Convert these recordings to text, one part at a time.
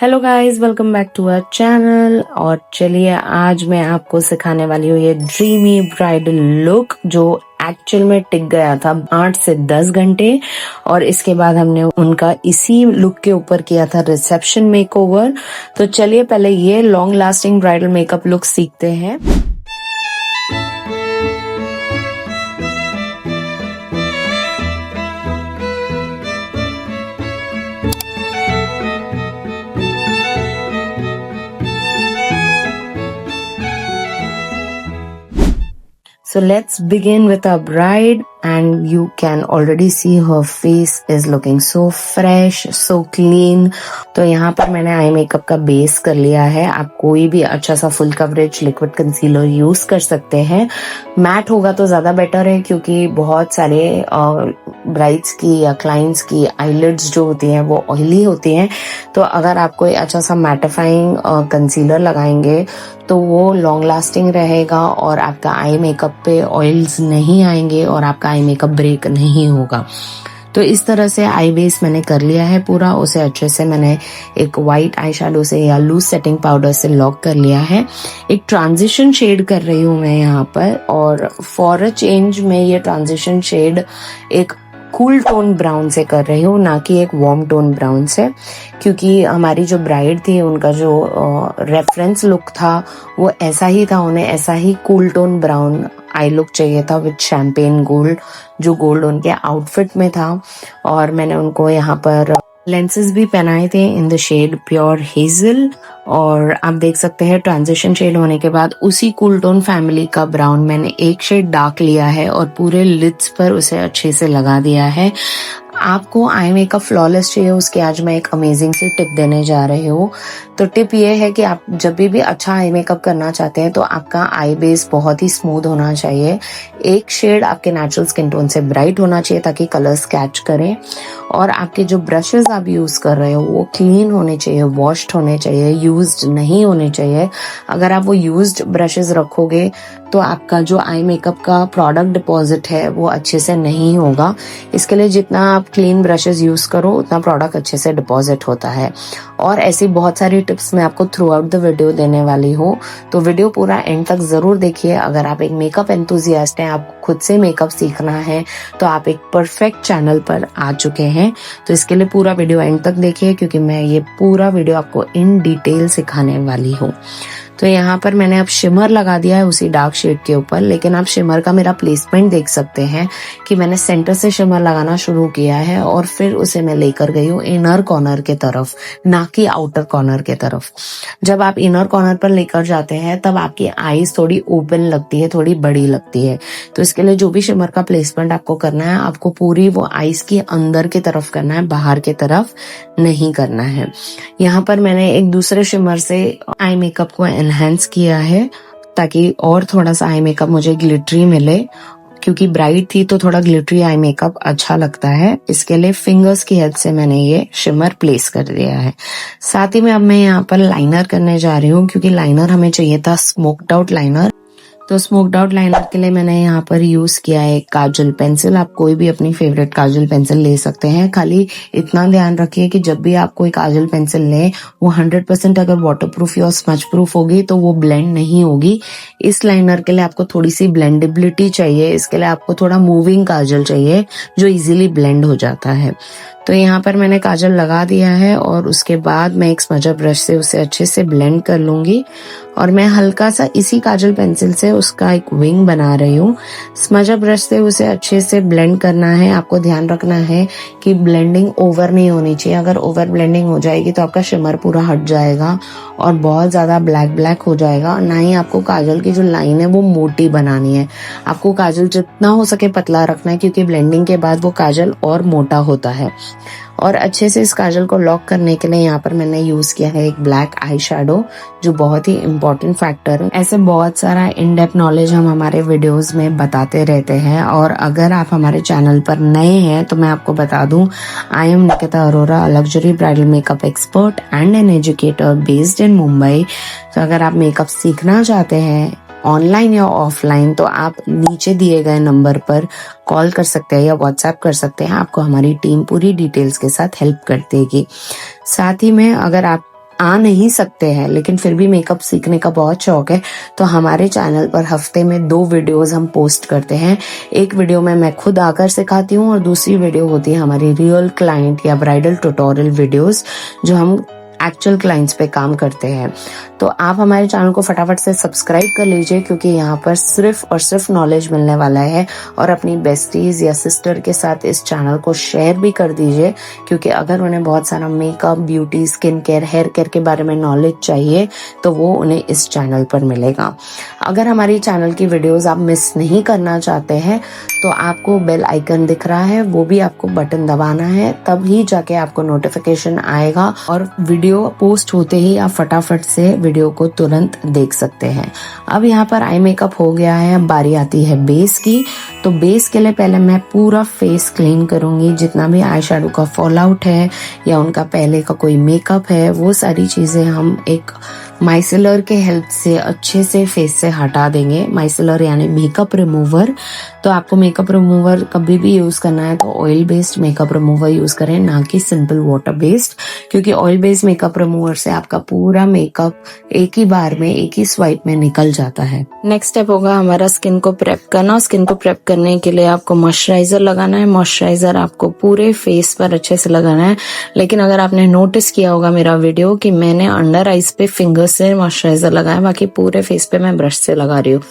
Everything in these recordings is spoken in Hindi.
Hello guys, welcome back to our channel. और चलिए आज मैं आपको सिखाने वाली हूँ ये ड्रीमी ब्राइडल लुक जो एक्चुअल में टिक गया था 8 से 10 घंटे। और इसके बाद हमने उनका इसी लुक के ऊपर किया था रिसेप्शन मेकओवर। तो चलिए पहले ये long lasting bridal makeup look सीखते हैं। So let's begin with our bride, and you can already see her face is looking so fresh, so clean. तो यहाँ पर मैंने आई मेकअप का बेस कर लिया है। आप कोई भी अच्छा सा full coverage liquid concealer use कर सकते हैं। मैट होगा तो ज्यादा बेटर है क्योंकि बहुत सारे ब्राइड्स की या क्लाइंट्स की आईलिड्स जो होती हैं वो ऑयली होती हैं। तो अगर आप कोई अच्छा सा मैटिफाइंग कंसीलर लगाएंगे तो वो लॉन्ग लास्टिंग रहेगा और आपका आई मेकअप पे ऑयल्स नहीं आएंगे और आपका आई मेकअप ब्रेक नहीं होगा। तो इस तरह से आई बेस मैंने कर लिया है पूरा। उसे अच्छे से मैंने एक वाइट आई शैडो से या लूज सेटिंग पाउडर से लॉक कर लिया है। एक ट्रांजिशन शेड कर रही हूँ मैं यहाँ पर, और फॉर अ चेंज मैं ये ट्रांजिशन शेड एक कूल टोन ब्राउन से कर रही हूँ, ना कि एक वार्म टोन ब्राउन से, क्योंकि हमारी जो ब्राइड थी उनका जो रेफरेंस लुक था वो ऐसा ही था। उन्हें ऐसा ही cool tone brown eye look चाहिए था विद शैम्पेन गोल्ड, जो गोल्ड उनके आउटफिट में था। और मैंने उनको यहाँ पर लेंसेज भी पहनाए थे in the shade pure hazel. और आप देख सकते हैं ट्रांजिशन शेड होने के बाद उसी कूल टोन फैमिली का ब्राउन मैंने एक शेड डार्क लिया है और पूरे लिड्स पर उसे अच्छे से लगा दिया है। आपको आई मेकअप फ्लॉलेस चाहिए, उसके आज मैं एक अमेजिंग सी टिप देने जा रही हूँ। तो टिप ये है कि आप जब भी अच्छा आई मेकअप करना चाहते हैं तो आपका आई बेस बहुत ही स्मूथ होना चाहिए। एक शेड आपके नेचुरल स्किन टोन से ब्राइट होना चाहिए ताकि कलर्स कैच करें। और आपके जो ब्रशेस आप यूज कर रहे हो वो क्लीन होने चाहिए, वॉश्ड होने चाहिए, यूज्ड नहीं होने चाहिए। अगर आप वो यूज्ड ब्रशेस रखोगे तो आपका जो आई मेकअप का प्रोडक्ट डिपॉजिट है वो अच्छे से नहीं होगा। इसके लिए जितना आप क्लीन ब्रशेस यूज करो उतना प्रोडक्ट अच्छे से डिपॉजिट होता है। और ऐसी बहुत सारी टिप्स मैं आपको थ्रू आउट द वीडियो देने वाली हूँ, तो वीडियो पूरा एंड तक जरूर देखिए। अगर आप एक मेकअप एंथुसियास्ट हैं, आपको खुद से मेकअप सीखना है, तो आप एक परफेक्ट चैनल पर आ चुके हैं। तो इसके लिए पूरा वीडियो एंड तक देखिए क्योंकि मैं ये पूरा वीडियो आपको इन डिटेल सिखाने वाली हूँ। तो यहाँ पर मैंने अब शिमर लगा दिया है उसी डार्क शेड के ऊपर, लेकिन आप शिमर का मेरा प्लेसमेंट देख सकते हैं कि मैंने सेंटर से शिमर लगाना शुरू किया है और फिर उसे मैं लेकर गई हूँ इनर कॉर्नर के तरफ, ना कि आउटर कॉर्नर के तरफ। जब आप इनर कॉर्नर पर लेकर जाते हैं तब आपकी आईज थोड़ी ओपन लगती है, थोड़ी बड़ी लगती है। तो इसके लिए जो भी शिमर का प्लेसमेंट आपको करना है, आपको पूरी वो आईज की अंदर की तरफ करना है, बाहर की तरफ नहीं करना है। यहाँ पर मैंने एक दूसरे शिमर से आई मेकअप को एनहांस किया है ताकि और थोड़ा सा आई मेकअप मुझे ग्लिटरी मिले, क्योंकि ब्राइड थी तो थोड़ा ग्लिटरी आई मेकअप अच्छा लगता है। इसके लिए फिंगर्स की हेल्प से मैंने ये शिमर प्लेस कर दिया है। साथ ही में अब मैं यहाँ पर लाइनर करने जा रही हूँ क्योंकि लाइनर हमें चाहिए था स्मोक्ड आउट लाइनर। तो स्मोक्ड आउट लाइनर के लिए मैंने यहाँ पर यूज किया है काजल पेंसिल। आप कोई भी अपनी फेवरेट काजल पेंसिल ले सकते हैं। खाली इतना ध्यान रखिए कि जब भी आप कोई काजल पेंसिल लें वो 100% अगर वाटरप्रूफ या स्मच प्रूफ होगी तो वो ब्लेंड नहीं होगी। इस लाइनर के लिए आपको थोड़ी सी ब्लेंडेबिलिटी चाहिए। इसके लिए आपको थोड़ा मूविंग काजल चाहिए जो इजीली ब्लेंड हो जाता है। तो यहाँ पर मैंने काजल लगा दिया है और उसके बाद मैं एक स्मजर ब्रश से उसे अच्छे से ब्लेंड कर लूंगी। और मैं हल्का सा इसी काजल पेंसिल से उसका एक विंग बना रही हूँ। स्मजर ब्रश से उसे अच्छे से ब्लेंड करना है। आपको ध्यान रखना है कि ब्लेंडिंग ओवर नहीं होनी चाहिए। अगर ओवर ब्लेंडिंग हो जाएगी तो आपका शिमर पूरा हट जाएगा और बहुत ज्यादा ब्लैक ब्लैक हो जाएगा। ना ही आपको काजल की जो लाइन है वो मोटी बनानी है। आपको काजल जितना हो सके पतला रखना है क्योंकि ब्लेंडिंग के बाद वो काजल और मोटा होता है। और अच्छे से इस काजल को लॉक करने के लिए यहाँ पर मैंने यूज किया है एक ब्लैक आई शैडो, जो बहुत ही इम्पोर्टेंट फैक्टर है। ऐसे बहुत सारा इन डेप्थ नॉलेज हम हमारे वीडियोस में बताते रहते हैं। और अगर आप हमारे चैनल पर नए हैं तो मैं आपको बता दूं, I am Nikita Arora, luxury bridal makeup expert and an educator based in Mumbai. तो अगर आप मेकअप सीखना चाहते हैं ऑनलाइन या ऑफलाइन तो आप नीचे दिए गए नंबर पर कॉल कर सकते हैं या व्हाट्सएप कर सकते हैं। आपको हमारी टीम पूरी डिटेल्स के साथ हेल्प कर देगी। साथ ही में अगर आप आ नहीं सकते हैं लेकिन फिर भी मेकअप सीखने का बहुत शौक है, तो हमारे चैनल पर हफ्ते में 2 वीडियोस हम पोस्ट करते हैं। एक वीडियो में मैं खुद आकर सिखाती हूँ और दूसरी वीडियो होती है हमारी रियल क्लाइंट या ब्राइडल ट्यूटोरियल वीडियोस, जो हम एक्चुअल क्लाइंट्स पे काम करते हैं। तो आप हमारे चैनल को फटाफट से सब्सक्राइब कर लीजिए, क्योंकि यहाँ पर सिर्फ और सिर्फ नॉलेज मिलने वाला है। और अपनी बेस्टीज या सिस्टर के साथ इस चैनल को शेयर भी कर दीजिए, क्योंकि अगर उन्हें बहुत सारा makeup, beauty, skin care, hair care के बारे में नॉलेज चाहिए तो वो उन्हें इस चैनल पर मिलेगा। अगर हमारी चैनल की वीडियोस आप मिस नहीं करना चाहते हैं तो आपको बेल आइकन दिख रहा है, वो भी आपको बटन दबाना है, तब ही जाके आपको नोटिफिकेशन आएगा और वीडियो पोस्ट होते ही आप फटाफट से वीडियो को तुरंत देख सकते हैं। अब यहाँ पर आई मेकअप हो गया है, अब बारी आती है बेस की। तो बेस के लिए पहले मैं पूरा फेस क्लीन करूंगी। जितना भी आई शेडो का फॉल आउट है या उनका पहले का कोई मेकअप है, वो सारी चीजें हम एक माइसेलर के हेल्प से अच्छे से फेस से हटा देंगे। माइसेलर यानी मेकअप रिमूवर। तो आपको मेकअप रिमूवर कभी भी यूज करना है तो oil based makeup remover use करें, ना कि सिंपल वाटर बेस्ड, क्योंकि ऑयल बेस्ड मेकअप रिमूवर से आपका पूरा मेकअप एक ही बार में, एक ही स्वाइप में निकल जाता है। नेक्स्ट स्टेप होगा हमारा स्किन को प्रेप करना। स्किन को प्रेप करने के लिए आपको मॉइस्चराइजर लगाना है। मॉइस्चराइजर आपको पूरे फेस पर अच्छे से लगाना है। लेकिन अगर आपने नोटिस किया होगा मेरा वीडियो कि मैंने अंडर आईज पे फिंगर से मॉइस्चराइजर लगाया, बाकी पूरे फेस पे मैं ब्रश से लगा रही हूँ।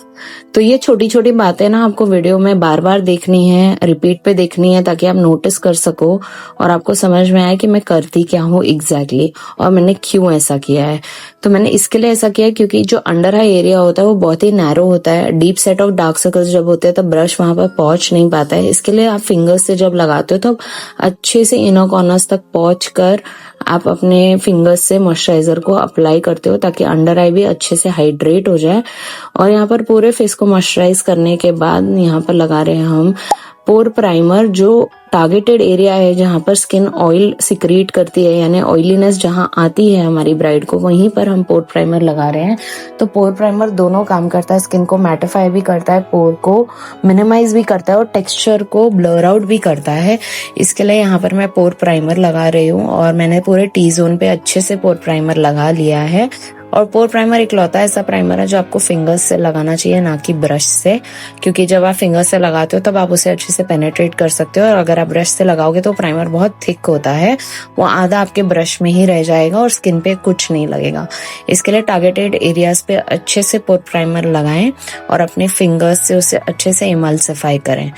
तो ये छोटी छोटी बातें ना आपको वीडियो में बार बार देखनी है, रिपीट पे देखनी है, ताकि आप नोटिस कर सको और आपको समझ में आए कि मैं करती क्या हूँ एग्जैक्टली और मैंने क्यों ऐसा किया है। तो मैंने इसके लिए ऐसा किया क्योंकि जो अंडर आई एरिया होता है वो बहुत ही नैरो होता है। Deep set of dark circles जब होते हैं तब ब्रश वहां पर पहुंच नहीं पाता है। इसके लिए आप फिंगर्स से जब लगाते हो तो अच्छे से इनर कॉर्नर्स तक पहुंच कर आप अपने फिंगर्स से मॉइस्चराइजर को अप्लाई करते हो, ताकि अंडर आई भी अच्छे से हाइड्रेट हो जाए। और यहाँ पर पूरे फेस को मॉइस्चराइज करने के बाद यहाँ पर लगा रहे हैं हम पोर प्राइमर, जो टारगेटेड एरिया है जहां पर स्किन ऑयल सिक्रीट करती है, यानी ऑयलीनेस जहां आती है हमारी ब्राइड को, वहीं पर हम पोर प्राइमर लगा रहे हैं। तो पोर प्राइमर दोनों काम करता है, स्किन को मैटिफाई भी करता है, पोर को मिनिमाइज भी करता है और टेक्सचर को ब्लर आउट भी करता है। इसके लिए यहाँ पर मैं पोर प्राइमर लगा रही हूँ और मैंने पूरे टी जोन पे अच्छे से पोर प्राइमर लगा लिया है। और पोर प्राइमर इकलौता ऐसा प्राइमर है जो आपको फिंगर्स से लगाना चाहिए, ना कि ब्रश से, क्योंकि जब आप फिंगर्स से लगाते हो तब आप उसे अच्छे से पेनेट्रेट कर सकते हो। और अगर आप ब्रश से लगाओगे तो प्राइमर बहुत थिक होता है, वो आधा आपके ब्रश में ही रह जाएगा और स्किन पे कुछ नहीं लगेगा। इसके लिए टारगेटेड एरियाज पे अच्छे से पोर प्राइमर लगाएं और अपने फिंगर्स से उसे अच्छे से इमल्सिफाई करें।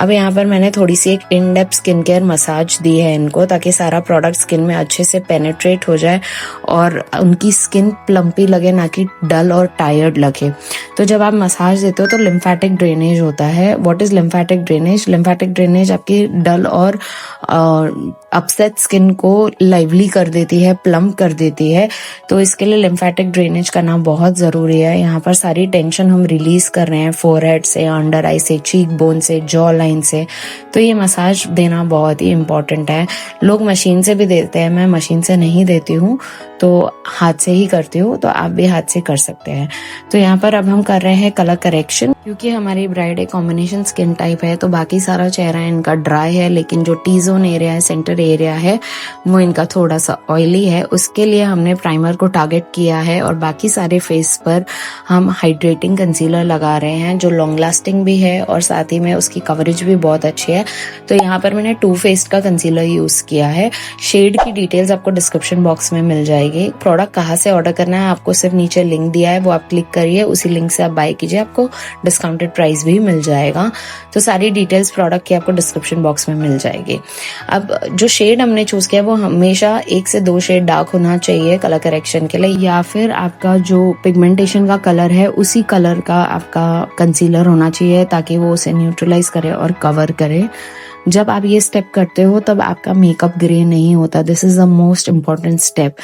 अब यहाँ पर मैंने थोड़ी सी एक in depth skin care massage दी है इनको, ताकि सारा प्रोडक्ट स्किन में अच्छे से पेनेट्रेट हो जाए और उनकी स्किन प्लम्पी लगे, ना कि डल और टायर्ड लगे। तो जब आप मसाज देते हो तो लिम्फेटिक ड्रेनेज होता है। What is lymphatic drainage? Lymphatic drainage आपकी डल और अपसेट स्किन को लाइवली कर देती है, प्लम्प कर देती है। तो इसके लिए लिम्फेटिक ड्रेनेज करना बहुत जरूरी है। यहाँ पर सारी टेंशन हम रिलीज कर रहे हैं फोरहेड से, अंडर आई से, चीक बोन से, जॉ लाइन से। तो ये मसाज देना बहुत ही इम्पोर्टेंट है। लोग मशीन से भी देते हैं, मैं मशीन से नहीं देती हूँ, तो हाथ से ही करती हूँ। तो आप भी हाथ से कर सकते हैं। तो यहाँ पर अब हम कर रहे हैं कलर करेक्शन, क्योंकि हमारी ब्राइड एक कॉम्बिनेशन स्किन टाइप है, तो बाकी सारा चेहरा इनका ड्राई है, लेकिन जो टी जोन एरिया है, सेंटर एरिया है, वो इनका थोड़ा सा ऑयली है। उसके लिए हमने प्राइमर को टारगेट किया है और बाकी सारे फेस पर हम हाइड्रेटिंग कंसीलर लगा रहे हैं, जो लॉन्ग लास्टिंग भी है और साथ ही में उसकी कवरेज भी बहुत अच्छी है। तो यहाँ पर मैंने टू फेस्ड का कंसीलर यूज किया है। शेड की डिटेल्स आपको डिस्क्रिप्शन बॉक्स में मिल जाएगी। प्रोडक्ट कहाँ से ऑर्डर करना है आपको सिर्फ नीचे लिंक दिया है, वो आप क्लिक करिए, उसी लिंक से आप बाय कीजिए, आपको डिस्काउंटेड प्राइस भी मिल जाएगा। तो सारी डिटेल्स प्रोडक्ट की आपको डिस्क्रिप्शन बॉक्स में मिल जाएगी। अब जो शेड हमने चूज किया वो हमेशा 1 से 2 शेड डार्क होना चाहिए कलर करेक्शन के लिए, या फिर आपका जो पिगमेंटेशन का कलर है उसी कलर का आपका कंसीलर होना चाहिए, ताकि वो उसे न्यूट्रलाइज करे और कवर करे। जब आप ये स्टेप करते हो तब आपका मेकअप ग्रे नहीं होता। This is the most important step.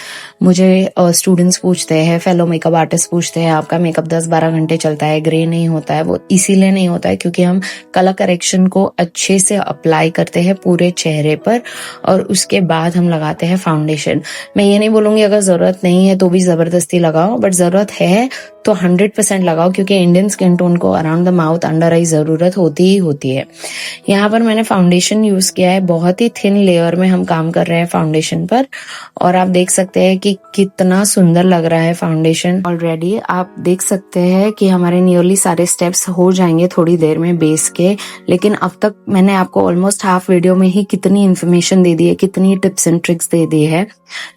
मुझे स्टूडेंट्स पूछते हैं, फेलो मेकअप आर्टिस्ट पूछते हैं, आपका मेकअप 10-12 घंटे चलता है, ग्रे नहीं होता है। वो इसीलिए नहीं होता है क्योंकि हम कलर करेक्शन को अच्छे से अप्लाई करते हैं पूरे चेहरे पर और उसके बाद हम लगाते हैं फाउंडेशन। मैं ये नहीं बोलूंगी अगर जरूरत नहीं है तो भी जबरदस्ती लगाओ, बट जरूरत है तो 100% लगाओ, क्योंकि इंडियन स्किन टोन को अराउंड द माउथ, अंडर आई जरूरत होती ही होती है। यहाँ पर मैंने फाउंडेशन फाउंडेशन यूज किया है, बहुत ही थिन लेयर में हम काम कर रहे हैं फाउंडेशन पर, और आप देख सकते हैं कि कितना सुंदर लग रहा है फाउंडेशन। ऑलरेडी आप देख सकते हैं कि हमारे नियरली सारे स्टेप्स हो जाएंगे थोड़ी देर में बेस के, लेकिन अब तक मैंने आपको ऑलमोस्ट हाफ वीडियो में ही कितनी इन्फॉर्मेशन दे दी है, कितनी टिप्स एंड ट्रिक्स दे दी है।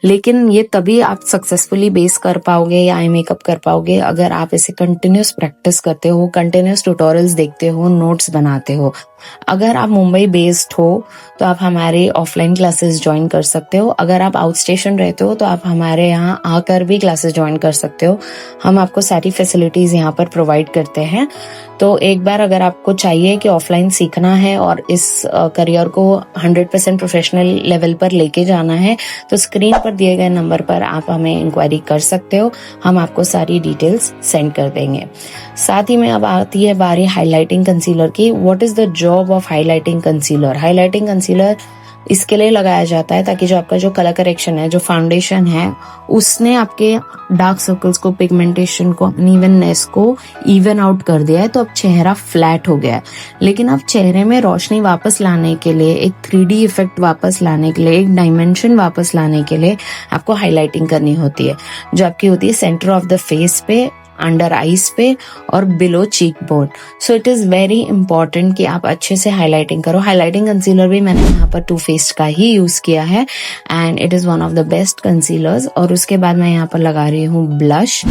लेकिन ये तभी आप सक्सेसफुली बेस कर पाओगे या आई मेकअप कर पाओगे अगर आप इसे कंटिन्यूस प्रैक्टिस करते हो, कंटिन्यूस ट्यूटोरियल्स देखते हो, नोट्स बनाते हो। अगर आप मुंबई बेस्ड हो तो आप हमारे ऑफलाइन क्लासेस ज्वाइन कर सकते हो। अगर आप आउट स्टेशन रहते हो तो आप हमारे यहाँ आकर भी क्लासेस ज्वाइन कर सकते हो। हम आपको सारी फैसिलिटीज यहाँ पर प्रोवाइड करते हैं। तो एक बार अगर आपको चाहिए कि ऑफलाइन सीखना है और इस करियर को 100% प्रोफेशनल लेवल पर लेके जाना है, तो स्क्रीन पर दिए गए नंबर पर आप हमें इंक्वायरी कर सकते हो। हम आपको सारी डिटेल्स सेंड कर देंगे। साथ ही में अब आती है बारी हाइलाइटिंग कंसीलर की। What is the job of highlighting concealer? Highlighting concealer इसके लिए लगाया जाता है ताकि जो आपका जो कलर करेक्शन है, जो फाउंडेशन है, उसने आपके डार्क सर्कल्स को, पिगमेंटेशन को, अनइवननेस को इवन आउट कर दिया है, तो अब चेहरा फ्लैट हो गया है। लेकिन अब चेहरे में रोशनी वापस लाने के लिए, एक 3D इफेक्ट वापस लाने के लिए, एक डायमेंशन वापस लाने के लिए आपको हाईलाइटिंग करनी होती है, जो आपकी होती है सेंटर ऑफ द फेस पे, अंडर आईज पे और below cheek bone. So it is very important कि आप अच्छे से हाईलाइटिंग करो। हाईलाइटिंग कंसीलर भी मैंने यहाँ पर टू फेस्ड का ही यूज किया है and it is one of the best concealers. और उसके बाद मैं यहाँ पर लगा रही हूँ ब्लश।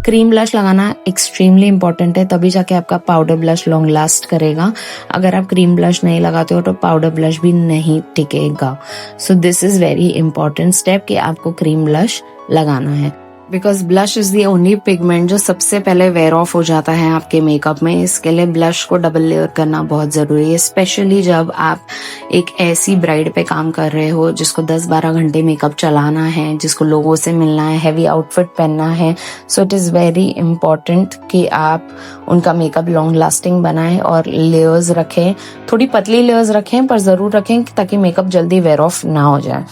क्रीम ब्लश लगाना एक्सट्रीमली इंपॉर्टेंट है, तभी जाके आपका पाउडर ब्लश लॉन्ग लास्ट करेगा। अगर आप क्रीम ब्लश नहीं लगाते हो तो पाउडर ब्लश भी नहीं टिकेगा। So this is very important step कि आपको क्रीम ब्लश लगाना है, because blush is the only pigment जो सबसे पहले वेयर ऑफ हो जाता है आपके मेकअप में। इसके लिए ब्लश को डबल लेयर करना बहुत जरूरी है, स्पेशली जब आप एक ऐसी ब्राइड पे काम कर रहे हो जिसको 10-12 घंटे मेकअप चलाना है, जिसको लोगों से मिलना है, हैवी आउटफिट पहनना है। So it is very important कि आप उनका मेकअप लॉन्ग लास्टिंग बनाएं और लेयर्स रखें। थोड़ी पतली लेयर्स रखें, पर जरूर रखें ताकि मेकअप जल्दी वेयर ऑफ ना हो जाए।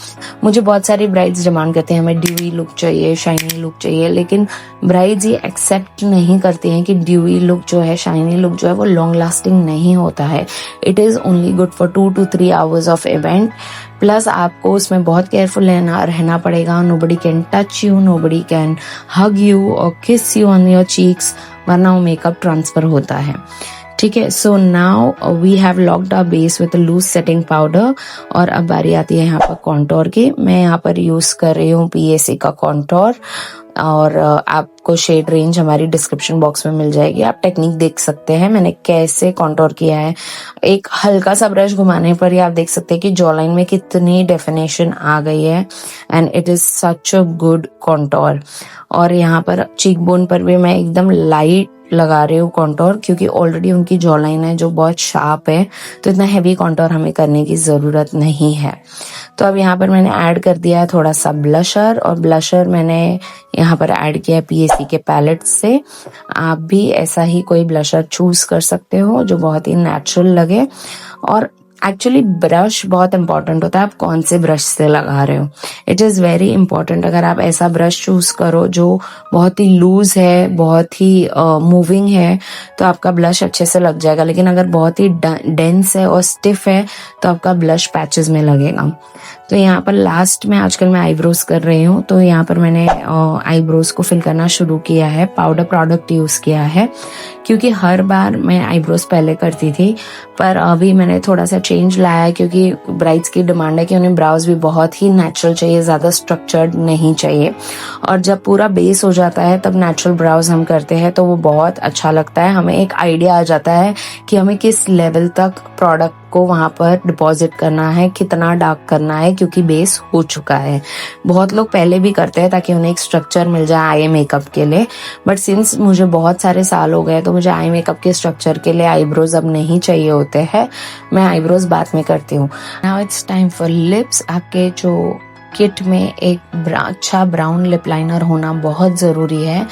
मुझे बहुत सारी ब्राइड्स डिमांड करते हैं हमें ड्यूई लुक चाहिए, शाइनी लुक चाहिए, लेकिन ब्राइड्स ये एक्सेप्ट नहीं करती हैं कि ड्यूई लुक जो है, शाइनी लुक जो है, वो लॉन्ग लास्टिंग नहीं होता है। It is only good for 2 to 3 hours of event. Plus आपको उसमें बहुत केयरफुल रहना पड़ेगा। Nobody can touch you, nobody can hug you और किस यू ऑन योर चीक्स, वरना वो मेकअप ट्रांसफर होता है। ठीक है, so now we have locked our base with loose setting powder. और अब बारी आती है यहाँ पर कॉन्टोर की। मैं यहाँ पर यूज कर रही हूँ PAC का कॉन्टोर, और आपको शेड रेंज हमारी डिस्क्रिप्शन बॉक्स में मिल जाएगी। आप टेक्निक देख सकते हैं मैंने कैसे कॉन्टोर किया है। एक हल्का सा ब्रश घुमाने पर ही आप देख सकते हैं कि जॉ लाइन में कितनी डेफिनेशन आ गई है and it is such a good contour. और यहाँ पर चीक बोन पर भी मैं एकदम लाइट लगा रही हूँ कॉन्टोर, क्योंकि ऑलरेडी उनकी जॉ लाइन है जो बहुत शार्प है, तो इतना हैवी कॉन्टोर हमें करने की जरूरत नहीं है। तो अब यहाँ पर मैंने ऐड कर दिया है थोड़ा सा ब्लशर, और ब्लशर मैंने यहाँ पर ऐड किया है PAC के पैलेट से। आप भी ऐसा ही कोई ब्लशर चूज कर सकते हो जो बहुत ही नेचुरल लगे। और एक्चुअली ब्रश बहुत इंपॉर्टेंट होता है, आप कौन से ब्रश से लगा रहे हो। It is very important. अगर आप ऐसा ब्रश चूज करो जो बहुत ही लूज है, बहुत ही मूविंग है, तो आपका ब्लश अच्छे से लग जाएगा। लेकिन अगर बहुत ही डेंस है और स्टिफ है तो आपका ब्लश पैचेस में लगेगा। तो यहाँ पर लास्ट में आजकल मैं आईब्रोज कर रही हूँ, तो यहाँ पर मैंने आईब्रोज को फिल करना शुरू किया है। पाउडर प्रोडक्ट यूज किया है, क्योंकि हर बार मैं आईब्रोज पहले करती थी, पर अभी मैंने थोड़ा सा चेंज लाया है, क्योंकि ब्राइड्स की डिमांड है कि उन्हें ब्राउज भी बहुत ही नेचुरल चाहिए, ज्यादा स्ट्रक्चर्ड नहीं चाहिए। और जब पूरा बेस हो जाता है तब नेचुरल ब्राउज हम करते हैं, तो वो बहुत अच्छा लगता है। हमें एक आइडिया आ जाता है कि हमें किस लेवल तक प्रोडक्ट को वहां पर डिपॉजिट करना है, कितना डार्क करना है, क्योंकि बेस हो चुका है। बहुत लोग पहले भी करते हैं ताकि उन्हें एक स्ट्रक्चर मिल जाए आई मेकअप के लिए, बट सिंस मुझे बहुत सारे साल हो गए तो मुझे आई मेकअप के स्ट्रक्चर के लिए आईब्रोज अब नहीं चाहिए होते हैं। मैं आईब्रोज बाद में करती हूँ। Now it's time for lips. आपके जो किट में एक अच्छा ब्राउन लिप लाइनर होना बहुत जरूरी है।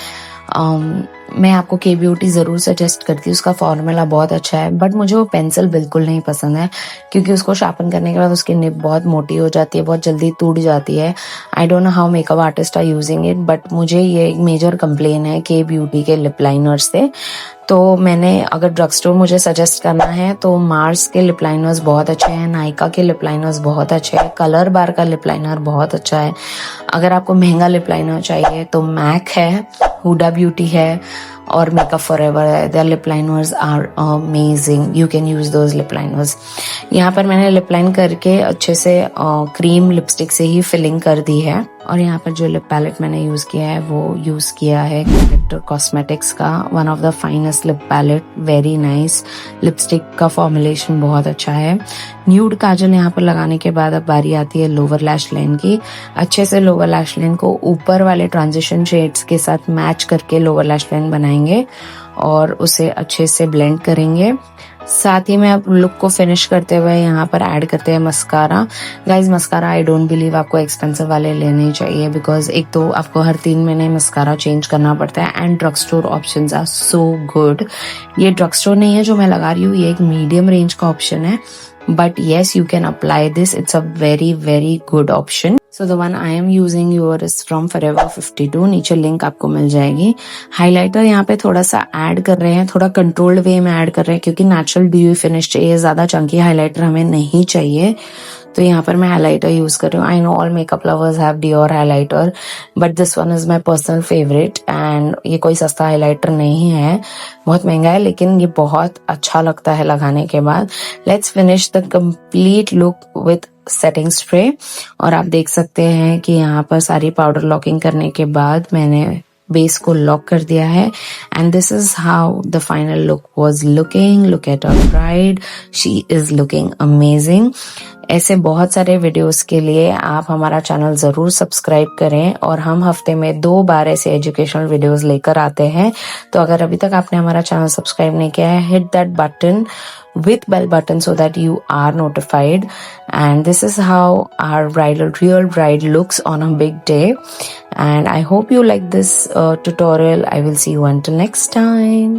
मैं आपको के ब्यूटी ज़रूर सजेस्ट करती हूँ, उसका फॉर्मूला बहुत अच्छा है, बट मुझे वो पेंसिल बिल्कुल नहीं पसंद है क्योंकि उसको शार्पन करने के बाद उसकी निब बहुत मोटी हो जाती है, बहुत जल्दी टूट जाती है। I don't know how makeup artist are using it, but मुझे ये एक मेजर कंप्लेन है के ब्यूटी के लिप लाइनर से। तो मैंने अगर ड्रग स्टोर मुझे सजेस्ट करना है तो मार्स के लिप लाइनर्स बहुत अच्छे हैं, नायका के लिप लाइनर्स बहुत अच्छे हैं, कलर बार का लिप लाइनर बहुत अच्छा है। अगर आपको महंगा लिप लाइनर चाहिए तो मैक है, हुडा ब्यूटी है और मेकअप फॉरएवर है। Their lip liners are amazing, you can use those lip liners. यहाँ पर मैंने लिप लाइन करके अच्छे से क्रीम लिपस्टिक से ही फिलिंग कर दी है। और यहाँ पर जो लिप पैलेट मैंने यूज किया है वो यूज किया है कैरेक्टर कॉस्मेटिक्स का, one of the finest lip palette, very nice. Lipstick का फॉर्मुलेशन बहुत अच्छा है। न्यूड काजल यहाँ पर लगाने के बाद अब बारी आती है लोअर लैश लाइन की। अच्छे से लोअर लैश लाइन को ऊपर वाले ट्रांजिशन शेड्स के साथ मैच करके लोअर लैश लाइन बनाएंगे और उसे अच्छे से ब्लेंड करेंगे। साथ ही में अब लुक को फिनिश करते हुए यहाँ पर ऐड करते हैं mascara. Guys mascara I don't believe आपको एक्सपेंसिव वाले लेने चाहिए, बिकॉज एक तो आपको हर 3 महीने मस्कारा चेंज करना पड़ता है and drug store options are so good. ये ड्रग स्टोर नहीं है जो मैं लगा रही हूँ, ये एक मीडियम रेंज का ऑप्शन है, but yes you can apply this, it's a very very good option. So the one I am using your is from forever 52, नीचे लिंक आपको मिल जाएगी। हाइलाइटर यहाँ पे थोड़ा सा ऐड कर रहे हैं, थोड़ा कंट्रोल्ड वे में ऐड कर रहे हैं क्योंकि नेचुरल ड्यूई फिनिश चाहिए, ज्यादा चंकी हाइलाइटर हमें नहीं चाहिए। तो यहाँ पर मैं हाइलाइटर यूज कर रही हूँ। I know all makeup lovers have Dior highlighter, but this one is my personal favourite and ये कोई सस्ता हाइलाइटर नहीं है, बहुत महंगा है, लेकिन ये बहुत अच्छा लगता है लगाने के बाद। Let's finish the complete look with setting spray. और आप देख सकते हैं कि यहाँ पर सारी पाउडर लॉकिंग करने के बाद मैंने बेस को लॉक कर दिया है and this is how the final look was looking. Look at our bride, she is looking amazing. ऐसे बहुत सारे वीडियोस के लिए आप हमारा चैनल जरूर सब्सक्राइब करें और हम हफ्ते में 2 बार ऐसे एजुकेशनल वीडियोस लेकर आते हैं। तो अगर अभी तक आपने हमारा चैनल सब्सक्राइब नहीं किया है, hit that button with bell button so that you are notified. And this is how our real bride looks on a big day. And I hope you like this tutorial. I will see you until next time.